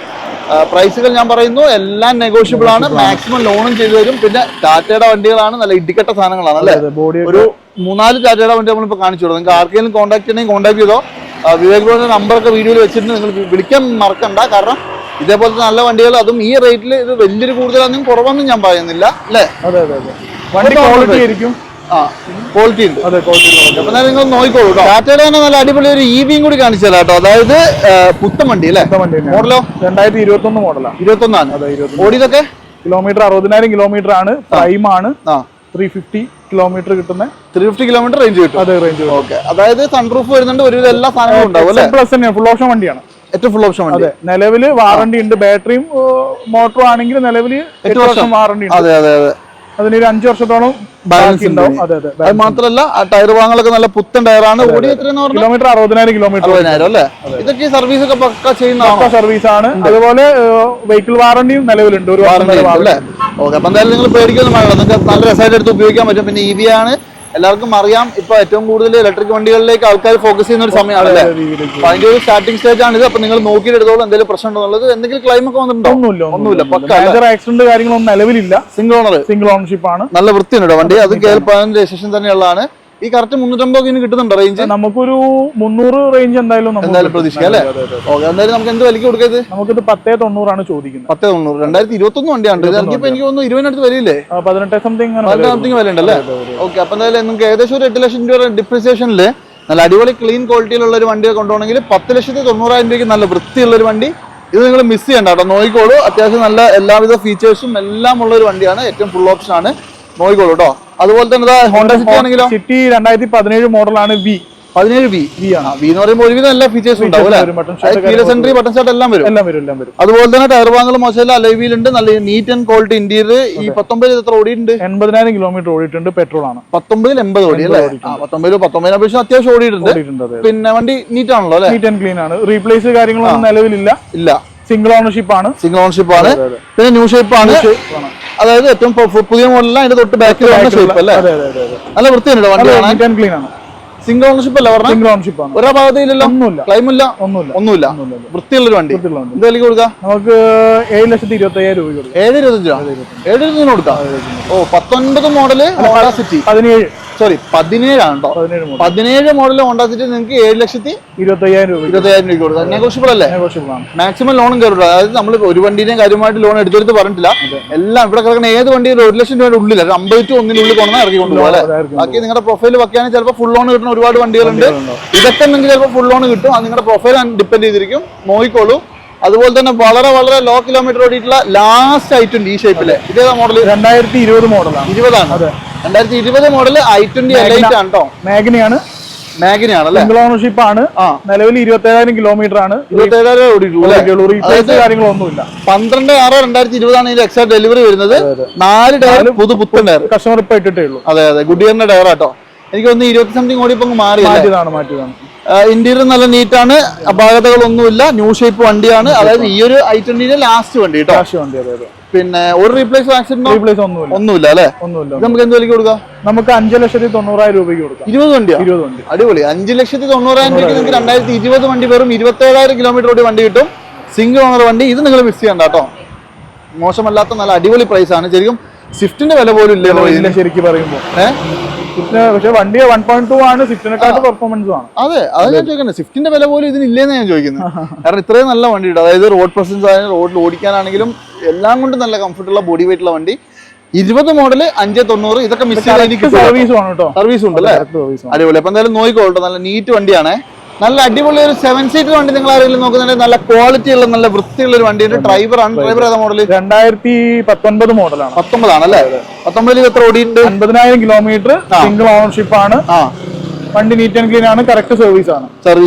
പ്രൈസുകൾ ഞാൻ പറയുന്നു എല്ലാം നെഗോഷ്യബിൾ ആണ്. മാക്സിമം ലോണും ചെയ്തു തരും. പിന്നെ ടാറ്റയുടെ വണ്ടികളാണ്, നല്ല ഇടിക്കട്ട സാധനങ്ങളാണ് അല്ലേ? ഒരു 3-4 ടാറ്റയുടെ വണ്ടി നമ്മളിപ്പോൾ കാണിച്ചു കൊടുക്കും. നിങ്ങൾക്ക് ആർക്കെങ്കിലും കോൺടാക്ട് ചെയ്യണമെങ്കിൽ കോൺടാക്ട് ചെയ്തോ. വിവേക് ബ്രോയുടെ നമ്പറൊക്കെ വീഡിയോയിൽ വെച്ചിട്ട് നിങ്ങൾ വിളിക്കാൻ മറക്കണ്ട. കാരണം ഇതേപോലത്തെ നല്ല വണ്ടികൾ, അതും ഈ റേറ്റിൽ ഇത് വലിയൊരു കൂടുതലൊന്നും കുറവൊന്നും ഞാൻ പറയുന്നില്ല അല്ലേ? വണ്ടി ക്വാളിറ്റി ആയിരിക്കും. ക്വാളിറ്റി ഉണ്ട്. അപ്പൊ നിങ്ങൾ നോക്കിക്കോളൂ. ടാറ്റയുടെ തന്നെ നല്ല അടിപൊളി ഒരു EVയും കൂടി കാണിച്ചു തരാം കേട്ടോ. അതായത് പുത്തൻ വണ്ടി അല്ലേ? മോഡലോ? 2021 മോഡലാണ്. 21. ഓടിയതൊക്കെ കിലോമീറ്റർ 60,000 കിലോമീറ്റർ ആണ്. പ്രൈം ആണ്. 350 കിലോമീറ്റർ കിട്ടുന്ന 350 കിലോമീറ്റർ റേഞ്ച് കിട്ടും. അതെ, റേഞ്ച്. ഓക്കെ. അതായത് സൺറൂഫ് വരുന്നുണ്ട്. ഒരുവിധം എല്ലാ സാധനങ്ങളും ഉണ്ടാവും അല്ലേ? പ്ലസ് തന്നെ ഫുൾ ഓപ്ഷൻ വണ്ടിയാണ്. ഏറ്റവും ഫുൾ ഓപ്ഷൻ വണ്ടി. നിലവിൽ വാറണ്ടി ഉണ്ട്. ബാറ്ററിയും മോട്ടറും ആണെങ്കിൽ നിലവിൽ 8 വർഷം വാറണ്ടി ഉണ്ട്. അതെ. അതിനൊരു 5 വർഷത്തോളം ബാലൻസ് ഉണ്ടാവും. അത് മാത്രമല്ല ടയർ ഭാഗങ്ങളൊക്കെ നല്ല പുത്തൻ ടയറാണ്. ഓടി എത്രയെന്ന് പറഞ്ഞു? Kilometre 60,000 kilometre. 60,000 അല്ലേ? ഇതൊക്കെ സർവീസ് ഒക്കെ പക്ക ചെയ്യുന്ന സർവീസ് ആണ്. അതുപോലെ വെഹിക്കിൾ വാറണ്ടിയും നിലവിലുണ്ട്. ഒരു അല്ലേ? ഓക്കെ. അപ്പൊ എന്തായാലും നിങ്ങൾ പേടിക്കൊന്നും വേണ്ട. നിങ്ങൾക്ക് നല്ല രസമായിട്ട് എടുത്ത് ഉപയോഗിക്കാൻ പറ്റും. പിന്നെ EV ആണ്, എല്ലാവർക്കും അറിയാം. ഇപ്പൊ ഏറ്റവും കൂടുതൽ ഇലക്ട്രിക് വണ്ടികളിലേക്ക് ആൾക്കാർ ഫോക്കസ് ചെയ്യുന്ന ഒരു സമയമാണ് അല്ലേ? അപ്പൊ അതിന്റെ ഒരു സ്റ്റാർട്ടിംഗ് സ്റ്റേജ് ആണ് ഇത്. അപ്പൊ നിങ്ങൾ നോക്കിയിട്ട് എടുത്തോളൂ. എന്തെങ്കിലും പ്രശ്നം ഉണ്ടോ എന്നുള്ളത്. എന്തെങ്കിലും ക്ലൈം ഒക്കെ വന്നിട്ടുണ്ടോ? ഒന്നുമില്ല. ആക്സിഡന്റ് കാര്യങ്ങളൊന്നും നിലവിലില്ല. സിംഗിൾ ഓണർഷിപ്പ് ആണ്. നല്ല വൃത്തിയുണ്ട് വണ്ടി. അത് KL രജിസ്ട്രേഷൻ തന്നെയുള്ളതാണ്. ഈ കറക്റ്റ് 350 കിട്ടുന്നുണ്ടോ റേഞ്ച്? നമുക്കൊരു 300 റേഞ്ച് എന്തായാലും പ്രതീക്ഷിക്കാം അല്ലേ? ഓക്കെ. എന്തായാലും നമുക്ക് എന്ത് വിലക്ക് കൊടുക്കരുത്? നമുക്കിത് 10,90 ആണ് ചോദിക്കുന്നത്. 10,90. 2021 വണ്ടിയാണ്. ഇറങ്ങിയപ്പോ എനിക്ക് തോന്നുന്നു 20-അടുത്ത് വരില്ലേ? 18 സംതിങ് വില ഉണ്ടല്ലേ? ഓക്കെ. അപ്പൊ എന്തായാലും നിങ്ങൾക്ക് ഏകദേശം ഒരു 8 ലക്ഷം രൂപ ഡിപ്രിസിയേഷനിൽ നല്ല അടിപൊളി ക്ലീൻ ക്വാളിറ്റിയിലുള്ള ഒരു വണ്ടിയെ കൊണ്ടുപോകണമെങ്കിൽ 10,90,000 രൂപയ്ക്ക് നല്ല വൃത്തിയുള്ള ഒരു വണ്ടി. ഇത് നിങ്ങൾ മിസ് ചെയ്യണ്ട കേട്ടോ. നോക്കിക്കോളൂ. അത്യാവശ്യം നല്ല എല്ലാവിധ ഫീച്ചേഴ്സും എല്ലാം ഉള്ള ഒരു വണ്ടിയാണ്. ഏറ്റവും ഫുൾ ഓപ്ഷൻ ആണ്. നോക്കിക്കോളൂ കേട്ടോ. അതുപോലെ തന്നെ ഹോണ്ട സിറ്റി ആണെങ്കിലോ? സിറ്റി 2017 മോഡലാണ്. V 17 ആണ്. V എന്ന് പറയുമ്പോൾ ഒരുവിധം എല്ലാ ഫീച്ചേഴ്സും ഉണ്ടാവും അല്ലേ? സെൻട്രി, ബട്ടൺ സ്റ്റാർട്ട് എല്ലാം വരും. അതുപോലെ തന്നെ ടയർ ഭാഗങ്ങൾ മോശമല്ല. അലോയ് ഉണ്ട്. നല്ല നീറ്റ് ആൻഡ് ക്വാളിറ്റി ഇന്റീരിയർ. ഈ 19 എത്ര ഓടിയിട്ടുണ്ട്? 80,000 കിലോമീറ്റർ ഓടിയിട്ടുണ്ട്. പെട്രോൾ ആണ്. 19 80 ഓടി അല്ലേ? 19 അപേക്ഷിച്ച് അത്യാവശ്യം ഓടിയിട്ടുണ്ട്. പിന്നെ വണ്ടി നീറ്റ് ആണല്ലോ അല്ലേ? നീറ്റ് ആൻഡ് ക്ലീൻ ആണ്. റീപ്ലേസ് കാര്യങ്ങളൊന്നും നിലവിലില്ല. സിംഗിൾ ഓണർഷിപ്പ് ആണ്. പിന്നെ ന്യൂ ഷേപ്പ് ആണ്. അതായത് ഏറ്റവും പുതിയ മോഡലല്ല. അതിന്റെ തൊട്ട് ബാക്കിൽ ഷേപ്പ് അല്ലേ? നല്ല വൃത്തിയുണ്ട് വണ്ടി. സിംഗിൾ ഓണർഷിപ്പ് അല്ല പറഞ്ഞാൽ? സിംഗിൾ ഓണർഷിപ്പ് ആണ്. ഒരാ ഭാഗത്തില്ലല്ലോ? ക്ലൈം ഇല്ല, ഒന്നുമില്ല. വൃത്തിയുള്ളൊരു വണ്ടി. എന്ത് വിലക്ക് കൊടുക്കാം? നമുക്ക് 7,25,000 രൂപ കൊടുക്കാം. 7,25 കൊടുക്കാം. ഓ 19 മോഡല് സിറ്റി. സോറി 17 ആണ് കേട്ടോ. 17 മോഡൽ ഹോണ്ട സിറ്റി നിങ്ങൾക്ക് 7,25,000 രൂപ കൊടുക്കാം. നെഗോഷ്യബിൾ അല്ലേ? മാക്സിമം ലോണും കയറും. അതായത് നമ്മൾ ഒരു വണ്ടീനെയും കാര്യമായിട്ട് ലോൺ എടുത്തെടുത്ത് പറഞ്ഞിട്ടില്ല. എല്ലാം ഇവിടെ കിടക്കുന്ന ഏത് വണ്ടി 1,00,000 രൂപയുടെ ഉള്ളിൽ 50 to 1 കൊണ്ടാണ് ഇറക്കി കൊണ്ടുപോകാം അല്ലേ? ബാക്കി നിങ്ങളുടെ പ്രൊഫൈൽ വെക്കുകയാണെങ്കിൽ ചിലപ്പോൾ ഫുൾ ലോൺ കിട്ടുന്ന ഒരുപാട് വണ്ടികളുണ്ട്. ഇതൊക്കെ നിങ്ങൾക്ക് ചിലപ്പോൾ ഫുൾ ലോൺ കിട്ടും. അത് നിങ്ങളുടെ പ്രൊഫൈൽ ഡിപ്പെൻഡ് ചെയ്തിരിക്കും. നോക്കിക്കോളൂ. അതുപോലെ തന്നെ വളരെ വളരെ ലോ കിലോമീറ്റർ ഓടിയിട്ടുള്ള ലാസ്റ്റ് i20 ഈ ഷേപ്പില്. ഇതേതാ മോഡൽ? 2020 മോഡലാണ്. 2020 മോഡൽ i20 Elite ആണ് കേട്ടോ. മാഗ്നയാണ് സിംഗിൾ ഓണർഷിപ്പ് ആണ്. നിലവിൽ 27,000 കിലോമീറ്റർ ആണ്. 27,000 ഓടിയിട്ടുള്ളൂ. കാര്യങ്ങളൊന്നുമില്ല. 12/6/2020 ആണ് ഇതിന്റെ എക്സ്ട്രാ ഡെലിവറി വരുന്നത്. 4 ടയർ പുത്തൻ ടയർ കസ്റ്റമർ ഇപ്പൊ ഇട്ടിട്ടേ. അതെ ഗുഡിയറിന്റെ ടയർ ആട്ടോ. എനിക്ക് ഒന്ന് 20 സംതിങ് ഓടിയപ്പോ മാറ്റിയതാണ്. ഇന്റീരിയർ നല്ല നീറ്റാണ്. അപാകതകളൊന്നുമില്ല. ന്യൂ ഷേപ്പ് വണ്ടിയാണ്. അതായത് ഈ ഒരു i20 ലാസ്റ്റ് വണ്ടി കേട്ടോ. പിന്നെ ഒരു റീപ്ലേസ് ആക്സിഡന്റ് ഒന്നുമില്ല അല്ലെ? നമുക്ക് എന്ത് വിലക്ക് കൊടുക്കാം? നമുക്ക് 5,90,000 രൂപയ്ക്ക് കൊടുക്കാം. 20 വണ്ടി. അടിപൊളി. 5,90,000 രൂപയ്ക്ക് നിങ്ങൾക്ക് 2020 വണ്ടി വെറും 27,000 കിലോമീറ്റർ ഓടി വണ്ടി കിട്ടും. സിംഗിൾ ഓണർ വണ്ടി. ഇത് നിങ്ങൾ മിസ് ചെയ്യണ്ട കേട്ടോ. മോശമല്ലാത്ത നല്ല അടിപൊളി പ്രൈസ് ആണ്. ശരിക്കും സ്വിഫ്റ്റിന്റെ വില പോലും ഇല്ല ശരിക്കും പറയുമ്പോൾ. പക്ഷേ വണ്ടി 1.2 ആണ്. സ്വിഫ്റ്റിനെക്കാട്ട് പെർഫോമൻസും ആണ്. അതെ അത് ഞാൻ ചോദിക്കുന്നത്. സ്വിഫ്റ്റിന്റെ വില പോലും ഇതിനില്ലേന്ന് ഞാൻ ചോദിക്കുന്നത്. കാരണം ഇത്രയും നല്ല വണ്ടി കിട്ടും. അതായത് റോഡ് പ്രസൻസ് ആയാലും റോഡിൽ ഓടിക്കാനാണെങ്കിലും എല്ലാം കൊണ്ടും നല്ല കംഫർട്ടുള്ള ബോഡി വെയിറ്റ് ഉള്ള വണ്ടി. 20 മോഡല് 5,90. ഇതൊക്കെ മിസ് ചെയ്ത് സർവീസ് ഉണ്ട് അല്ലേ? അടിപൊളി. അപ്പൊ എന്തായാലും നോക്കിക്കോളൂ. നല്ല നീറ്റ് വണ്ടിയാണ്. നല്ല അടിപൊളി ഒരു 7 സീറ്റർ വണ്ടി നിങ്ങൾ ആരെങ്കിലും നോക്കുന്നുണ്ടെങ്കിൽ നല്ല ക്വാളിറ്റി ഉള്ള നല്ല വൃത്തിയുള്ള ഒരു വണ്ടിയുണ്ട്. ഡ്രൈവർ ഏതാ മോഡൽ? 2019 മോഡലാണ്. 19 ആണല്ലേ? 19 എത്ര ഓടിയുണ്ട്? 50,000 കിലോമീറ്റർ. സിംഗിൾ ഓണർഷിപ്പ് ആണ്. വണ്ടി നീറ്റ് ആൻഡ് ക്ലീൻ ആണ്. കറക്റ്റ് സർവീസ് ആണ്.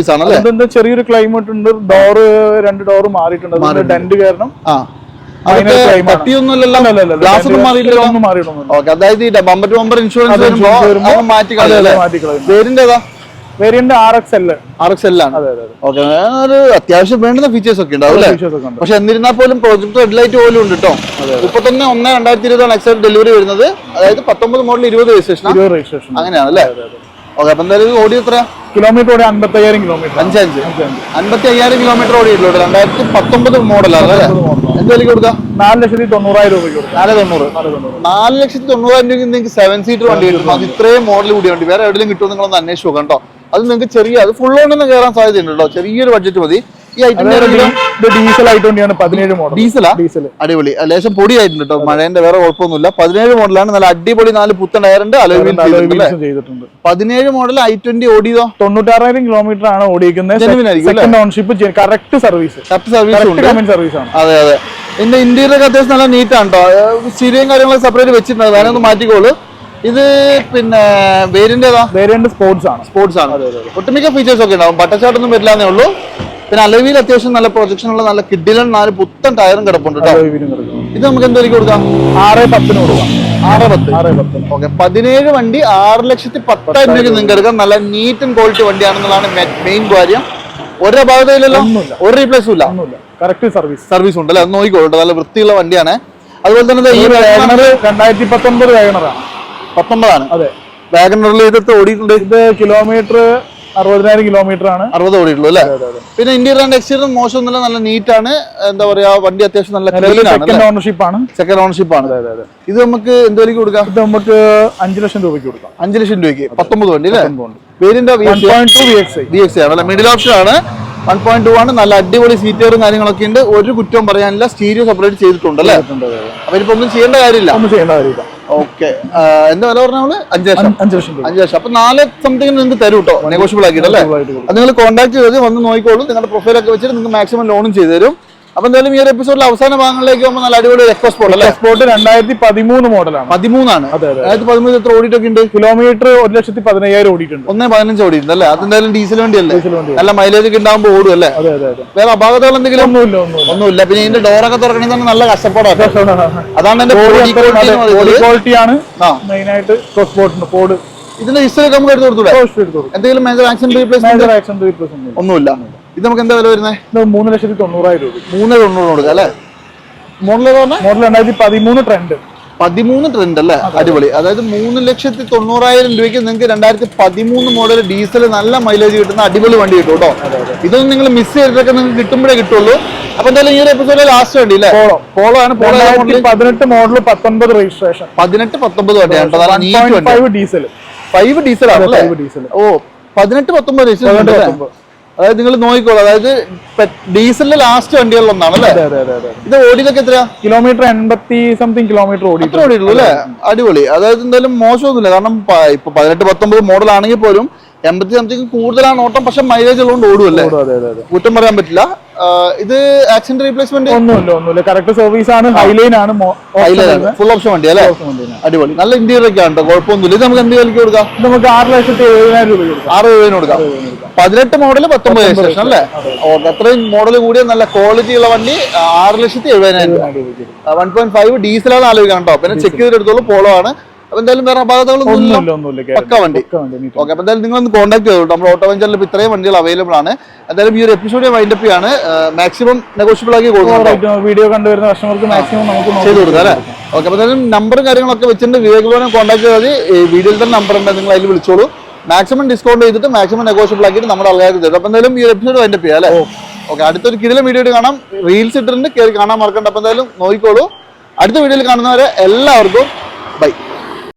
അതെന്താ ചെറിയൊരു ക്ലൈമറ്റ് ഉണ്ട്. ഡോറ് 2 ഡോറ് മാറിയിട്ടുണ്ട്. ഡെന്റ് കാരണം വേരിയന്റ് RXL ആണ്. അത്യാവശ്യം വേണ്ടുന്ന ഫീച്ചേഴ്സ് ഒക്കെ ഉണ്ടാവും. പക്ഷെ എന്നിരുന്നാൽ പോലും പ്രോജക്ട് ഹെഡ് ലൈറ്റ് പോലും ഉണ്ട് കേട്ടോ. 31/1/2020 എക്സൽ ഡെലിവറി വരുന്നത്. അതായത് 19 മോഡൽ 20 രജിസ്ട്രേഷൻ അങ്ങനെയാണ് അല്ലേ? ഓക്കെ. അപ്പൊ എന്തായാലും ഓടി എത്ര കിലോമീറ്റർ ഓടി? 55,000 കിലോമീറ്റർ. 55,000 കിലോമീറ്റർ ഓടിയിട്ടുള്ളൂ. 2019 മോഡലാണ് അല്ലേ? എന്തായാലും കൊടുക്കാം? 4,90,000 രൂപയ്ക്ക് കൊടുക്കാം. 4,90,000 രൂപയ്ക്ക് നിങ്ങൾക്ക് 7 സീറ്റർ വണ്ടി കിട്ടും. അത് ഇത്രയും മോഡൽ കൂടിയ വണ്ടി വേറെ എവിടെയും കിട്ടുമോ നിങ്ങളൊന്ന് അന്വേഷിച്ച് നോക്കാം കേട്ടോ. അത് നിങ്ങൾക്ക് ചെറിയ അത് ഫുൾ ഓൺ തന്നെ കയറാൻ സാധ്യതയുണ്ട് കേട്ടോ. ചെറിയൊരു ബഡ്ജറ്റ് മതി. ഈ ഡീസൽ i20 ആണ്. 17 മോഡൽ. ഡീസൽ അടിപൊളി. ലേശം പൊടി ആയിട്ടുണ്ട് കേട്ടോ. മഴേന്റെ വേറെ കുഴപ്പമൊന്നുമില്ല. 17 മോഡലാണ്. നല്ല അടിപൊളി 4 പുത്തൻ ടയറുണ്ട്. 17 മോഡൽ i20 ഓടിയതോ? 96,000 കിലോമീറ്റർ ആണ് ഓടിക്കുന്നത്. സെക്കൻഡ് ഓൺഷിപ്പ്. കറക്റ്റ് സർവീസ് ആണ്. അതെ ഇതിന്റെ ഇന്റീരിയർ ഒക്കെ അത്യാവശ്യം നല്ല നീറ്റാണ് കേട്ടോ. സ്റ്റീരിയോയും കാര്യങ്ങളൊക്കെ സെപ്പറേറ്റ് വെച്ചിട്ടുണ്ട്. അതിനൊന്ന് മാറ്റിക്കോളൂ. ഇത് പിന്നെ വേരിയന്റ് സ്പോർട്സ് ആണ്. ഒട്ടുമിക്ക ഫീച്ചേഴ്സ് ഒക്കെ ഉണ്ടാവും. ബട്ടച്ചാട്ടൊന്നും വരില്ലാന്നേ ഉള്ളൂ. പിന്നെ അലോവിയിൽ അത്യാവശ്യം നല്ല പ്രൊജക്ഷൻ ഉള്ള നല്ല കിഡിലൻ 4 പുത്തൻ ടയറും കിടപ്പുണ്ട് കേട്ടോ. ഇത് നമുക്ക് എന്തായാലും കൊടുക്കാം? 6,10 കൊടുക്കാം. 6,10. ഓക്കെ. 17 വണ്ടി 6,10,000 രൂപയ്ക്ക് നിങ്ങൾക്ക് എടുക്കാം. നല്ല നീറ്റ് ആൻഡ് ക്വാളിറ്റി വണ്ടിയാണെന്നുള്ളതാണ് മെയിൻ കാര്യം. ഒരു അപാകതയില്ലല്ലോ? ഒരു റീപ്ലേസും ഇല്ല. കറക്റ്റ് സർവീസ് ഉണ്ട് അല്ലേ? അത് നോക്കിക്കോട്ടെ. നല്ല വൃത്തിയുള്ള വണ്ടിയാണ്. അതുപോലെ തന്നെ ഈ 2019 വാഗണറാണ്. 19 ആണ്. അതെ. വാഗണറിൽ ഇതൊക്കെ ഓടിയിട്ടുണ്ട്. ഇത് കിലോമീറ്റർ 60,000 കിലോമീറ്റർ ആണ്. 60 ഓടിയിട്ടുള്ളൂ അല്ലേ? പിന്നെ ഇന്റീരിയർ ആൻഡ് എക്സ്റ്റീരിയർ മോശമൊന്നുമില്ല. നല്ല നീറ്റാണ്. എന്താ പറയാ വണ്ടി അത്യാവശ്യം നല്ല സെക്കൻഡ് ഓണർഷിപ്പ് ആണ്. ഇത് നമുക്ക് എന്തുവരെയും കൊടുക്കാം? ഇത് നമുക്ക് 5 ലക്ഷം രൂപയ്ക്ക് കൊടുക്കാം. 5 ലക്ഷം രൂപയ്ക്ക് 19 വണ്ടി അല്ലേ? വേരിയന്റ് 1.2 VXI ആണ്. മിഡിൽ ഓപ്ഷൻ ആണ്. 1.2 ആണ്. നല്ല അടിപൊളി സീറ്റുകളും കാര്യങ്ങളൊക്കെ ഉണ്ട്. ഒരു കുറ്റവും പറയാനില്ല. സ്റ്റീരിയോ സെപ്പറേറ്റ് ചെയ്തിട്ടുണ്ട് അല്ലേ? അപ്പൊ ഇനിയിപ്പോ ഒന്നും ചെയ്യേണ്ട കാര്യമില്ല. ഓക്കെ. എന്താ വില പറഞ്ഞാൽ 5 ലക്ഷം. അപ്പൊ 4 സംതിങ് നിങ്ങൾക്ക് തരും കേട്ടോ. നെഗോഷ്യബിൾ ആക്കിയിട്ടല്ലേ? അത് നിങ്ങൾ കോൺടാക്ട് ചെയ്ത് വന്ന് നോക്കിക്കോളും. നിങ്ങളുടെ പ്രൊഫൈലൊക്കെ വെച്ചിട്ട് നിങ്ങൾക്ക് മാക്സിമം ലോണും ചെയ്തു തരും. അപ്പൊ എന്തായാലും ഈ ഒരു എപ്പിസോഡിൽ അവസാന ഭാഗങ്ങളിലേക്ക് പോകുമ്പോൾ നല്ല അടിപൊളി എക്സ്പോർട്ട് അല്ലേ? എക്സ്പോർട്ട് 2013 മോഡലാണ്. 13 ആണ്. 2013 എത്ര ഓടിയിട്ടൊക്കെ ഉണ്ട്? കിലോമീറ്റർ 1,15,000 ഓടിയിട്ടുണ്ട്. 1,15 ഓടിയിട്ടുണ്ട് അല്ലേ? അതെന്തായാലും ഡീസൽ വണ്ടി അല്ലേ? നല്ല മൈലേജ് ഒക്കെ ഉണ്ടാകുമ്പോൾ ഓടും അല്ലേ? വേറെ അപാകതകൾ എന്തെങ്കിലും? ഒന്നുമില്ല. പിന്നെ ഇതിന്റെ ഡോറൊക്കെ തുറക്കണമെങ്കിൽ തന്നെ നല്ല കഷ്ടപ്പാടാണ്. അതാണ് എന്റെ ക്വാളിറ്റി ആണ് മെയിൻ ആയിട്ട്. ഫോർഡ് ഇതിന്റെ ഹിസ്റ്ററി നമുക്ക് എടുത്ത് കൊടുത്തു. എന്തെങ്കിലും മേജർ ആക്സിഡന്റ് റീപ്ലേസ്മെന്റ് ഒന്നുമില്ല. ഇത് നമുക്ക് എന്താ വില വരുന്നത്? 3,90,000 രൂപ. 3,90,000 കൊടുക്കാം അല്ലേ? Model 2013 trend. 13 ട്രെൻഡ് അല്ലേ? അടിപൊളി. അതായത് 3,90,000 രൂപയ്ക്ക് നിങ്ങൾക്ക് 2013 മോഡൽ ഡീസൽ നല്ല മൈലേജ് കിട്ടുന്ന അടിപൊളി വണ്ടി കിട്ടും കേട്ടോ. ഇതൊന്നും നിങ്ങൾ മിസ് ചെയ്തിട്ടൊക്കെ നിങ്ങൾക്ക് കിട്ടുമ്പോഴേ കിട്ടുള്ളൂ. അപ്പൊ എന്തായാലും ഈ ഒരു എപ്പിസോഡിൽ ലാസ്റ്റ് വണ്ടി അല്ലേ? പോളോ ആണ്. 18 മോഡൽ 19 രജിസ്ട്രേഷൻ. 18-19 വണ്ടിയാണ്. ഡീസൽ 5 ഡീസലാണ് അല്ലേ? ഡീസൽ. ഓ 18-19 രജിസ്ട്രേഷൻ. അതായത് നിങ്ങൾ നോക്കിക്കോളൂ, അതായത് ഡീസലിന്റെ ലാസ്റ്റ് വണ്ടികളിലൊന്നാണ് അല്ലേ? ഇത് ഓടിയതൊക്കെ എത്രയാ? കിലോമീറ്റർ 80 സംതിങ് കിലോമീറ്റർ ഓടിയിട്ടുള്ളൂ അല്ലേ? അടിപൊളി. അതായത് എന്തായാലും മോശമൊന്നുമില്ല, കാരണം ഇപ്പൊ 18-19 മോഡൽ ആണെങ്കിൽ പോലും 80 സംതിങ് കൂടുതലാണ് ഓട്ടം, പക്ഷെ മൈലേജ് ഉള്ളതുകൊണ്ട് ഓടുമല്ലേ, കുറ്റം പറയാൻ പറ്റില്ല. ഇത് ആക്സിഡന്റ് റീപ്ലേസ്മെന്റ് ഒന്നുമില്ല, കറക്റ്റ് സർവീസ് ആണ്. ഹൈലൈൻ ആണ്, ഫുൾ ഓപ്ഷൻ വണ്ടി അല്ലേ? അടിപൊളി, നല്ല ഇന്റീരിയർ ഒക്കെ ആണ്, കുഴപ്പമൊന്നുമില്ല. ഇത് നമുക്ക് എന്ത് വിലക്ക് കൊടുക്കാം? നമുക്ക് 6,70,000 രൂപ 6,000 കൊടുക്കാം. 18 മോഡൽ 19 രജിസ്ട്രേഷൻ അല്ലേ? ഓക്കെ, അത്രയും മോഡൽ കൂടിയ നല്ല ക്വാളിറ്റി ഉള്ള വണ്ടി 6,70,000 രൂപ. 1.5 ഡീസലാണ് ആലോചിക്കണം കേട്ടോ. പിന്നെ ചെക്ക് ചെയ്തെടുത്തോളൂ, പോളോ ആണ്. അപ്പൊ എന്തായാലും വേറെ അപാകതകളൊന്നും പക്ക വണ്ടി. ഓക്കെ, അപ്പൊ എന്തായാലും നിങ്ങളൊന്ന് കോൺടാക്ട് ചെയ്തോളൂ. നമ്മുടെ ഓട്ടോ വെഞ്ചറിൽ ഇപ്പൊ ഇത്രയും വണ്ടികൾ അവൈലബിൾ ആണ്. എന്തായാലും ഈ ഒരു എപ്പിസോഡ് വൈൻഡപ്പ് ആണ്. മാക്സിമം നെഗോഷ്യബിൾ ആക്കി കൊടുക്കും. വീഡിയോ കണ്ടുവരുന്ന കസ്റ്റമർക്ക് മാക്സിമം നമുക്ക് ചെയ്ത് കൊടുക്കാം അല്ലേ? ഓക്കെ, അപ്പൊ എന്തായാലും നമ്പറും കാര്യങ്ങളൊക്കെ വെച്ചിട്ട് വിവേക് ഭവനെ കോൺടാക്ട് ചെയ്താൽ വീഡിയോയിൽ തന്നെ നമ്പർ ഉണ്ട്, നിങ്ങൾ അതിൽ വിളിച്ചോളൂ. മാക്സിമം ഡിസ്കൗണ്ട് ചെയ്തിട്ട് മാക്സിമം നെഗോഷ്യബിൾ ആക്കിയിട്ട് നമ്മുടെ ആൾക്കാർക്ക് തരും. അപ്പൊ എന്തായാലും ഈ എപ്പിസോഡ് വൈൻഡപ്പ് ചെയ്യാം അല്ലേ? ഓക്കെ, അടുത്തൊരു കിടിലൻ വീഡിയോ കാണാം. റീൽസ് ഇട്ടിട്ടുണ്ട്, കയറി കാണാൻ മറക്കണ്ട. അപ്പൊ എന്തായാലും നോക്കിക്കോളൂ. അടുത്ത വീഡിയോയിൽ കാണുന്നവരെ എല്ലാവർക്കും ബൈ.